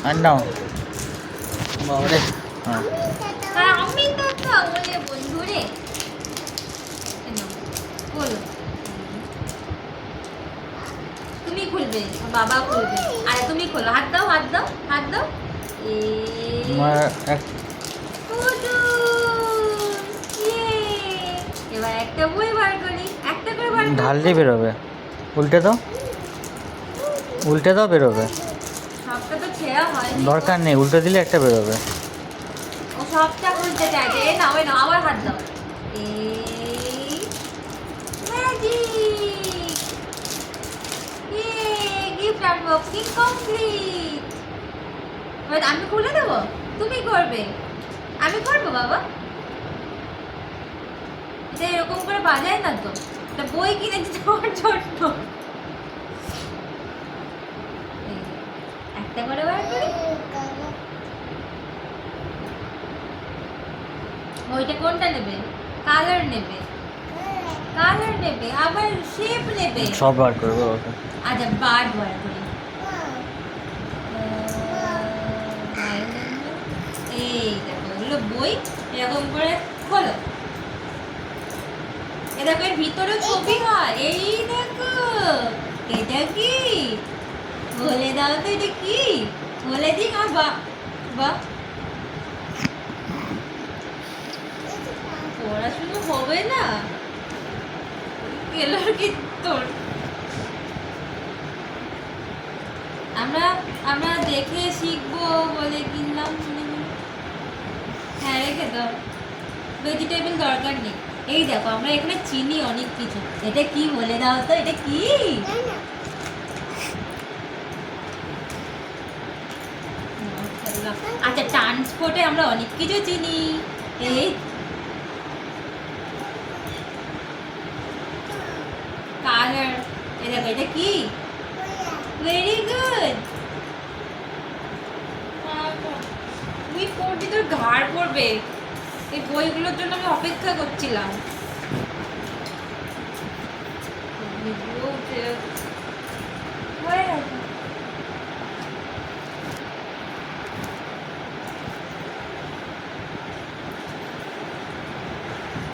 আর নাও বাবারে। হ্যাঁ আমি তো খাবলে বন্ধু রে। বলো তুমি খুলবে, বাবা খুলবে। আরে তুমি খোলো, হাত দাও হাত দাও হাত দাও। আমার এক এবার একটা বই বার করি, একটা করে বার ঢাল দিয়ে বেরোবে। উল্টে দাও, উল্টে দাও, বেরোবে। সবটা তো ছেঁড়া হয়। দরকার নেই, উল্টে দিলে একটা বেরোবে। ও সবটা উল্টে চাইছে। এ নাও এ নাও, আবার হাত দাও। এই ম্যাজিক, গিফট আনবক্সিং কমপ্লিট। এবার আমি খুলে দেবো, তুমি করবে? আমি করবো বাবা? এটা এরকম করে বাজায় না তো, এটা বই কিনেছি তোমার জন্য। একটা করে বার করি। ওইটা কোনটা নেবে? কালার নেবে, কালার নেবে, আবার শেপ নেবে। সব বার করবে ওকে। আচ্ছা বার্ড বার করি। এই দেখো এগুলো বই, এরকম করে খোলো। এ দেখো এর ভিতরে ছবি হয়। এই দেখো এটা কি, বলে দাও তো এটা কি, বলে দিক। আর বা বা পড়াশুনো হবে না গেলার কি তোর। আমরা আমরা দেখে শিখবো বলে কিনলাম। হ্যাঁ রেখে দাও, ভেজিটেবল দরকার নেই। এই দেখো আমরা এখানে চিনি অনেক কিছু। এটা কি বলে দাও তো, এটা কি? আচ্ছা ট্রান্সপোর্টে আমরা অনেক কিছু চিনি। এই কালার, এই দেখো এটা কি? Very good. তুই পড়বি, তোর ঘাড় পড়বে। এই বইগুলোর জন্য আমি অপেক্ষা করছিলাম।